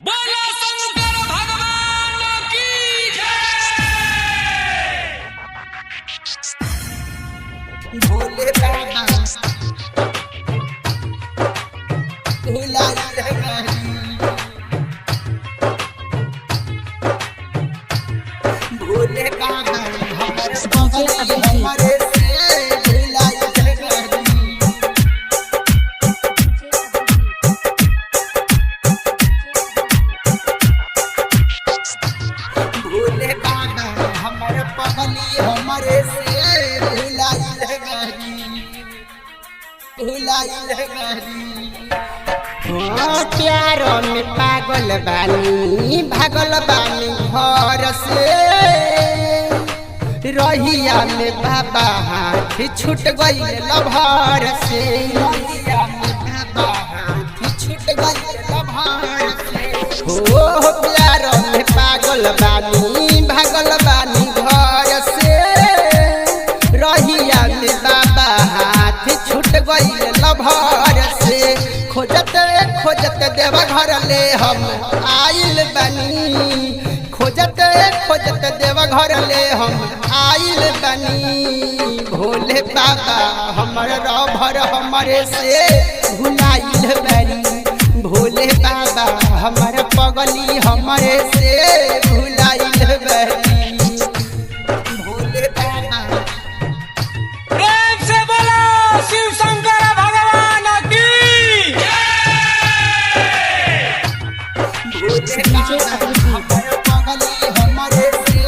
बोलो शंकर भगवान की जय। भोले बाबा भोला भोले बाबा हमारे बगल हमारे से भोला भोले बाबा हमारे बगल हमारे से भोला प्यारो में पागल बानी भागल बानी घर से रहिया में बाबा हाथ छूट गई लभर से रहिया में बाबा हाथ छूट गई लभर से हो प्यारो में पागल बानी भागल बानी घर से रहिया में बाबा हाथ छूट गई लभर से खोजत खोजत देव घर ले हम आइल बनी खोजत खोजत देव घर ले हम आइल बनी भोले बाबा हमर रभर हमरे से भुलाइल बनी भोले बाबा हमर पगली हमरे से भुलाइल बनी भोले बाबा प्रेम से बोलो शिव शंकर भगवान की भोले बाबा हमर पगली हमरे से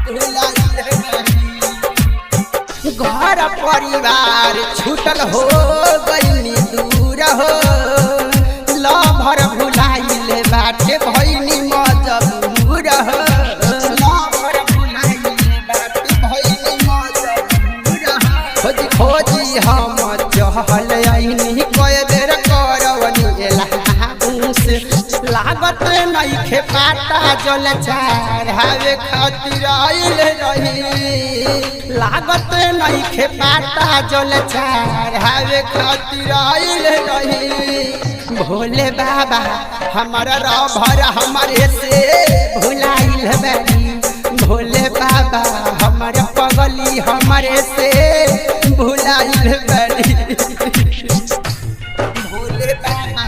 भुलाइल बनी घर परिवार छूटल हो गईनी दूर हो लभर भुलाइल बाटे भइनी मजबूर हो लभर भुलाइल बाटे भइनी मजबूर हो खोजी खोजी हम चहल आइनी कए बेर करवनी एलाउंस लागत नइखे पाता जल चढ़ावे खातिर आइल रही लागत नइखे पाता जल चढ़ावे खातिर आइल रही भोले बाबा हमर रभर हमरे से भुलाइल बनी भोले बाबा हमर पगली हमरे से भुलाइल बनी भोले बाबा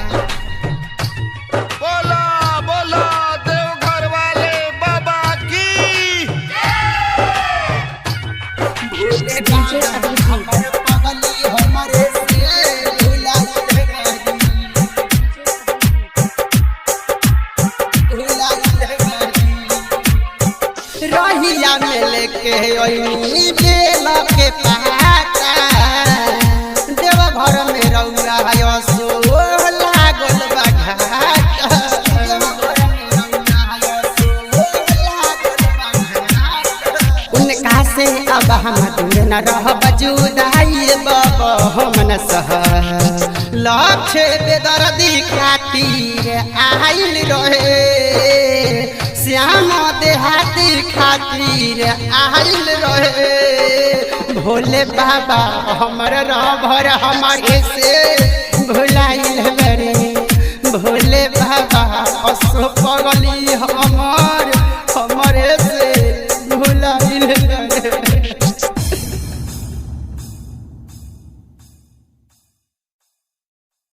बोला बोला देवघर वाले बाबा की भोले बाबा हमर पगली हमरे से भुलाइल बनी रहिया में लेके ओइनी बेल के पाता देव घर में रउआ यसो लागल बा घाट देव घर में रउआ यसो लागल बा घाट उनका से अब हम दूर न रहब जुदाई बाबा हम न सह लक्ष्य बेदर्दी खातिर आइल रहे श्याम देहाती खातिर आइल रहे भोले बाबा हमर रभर हमरे से भुलाइल बरे भोले बाबा असो पगली हम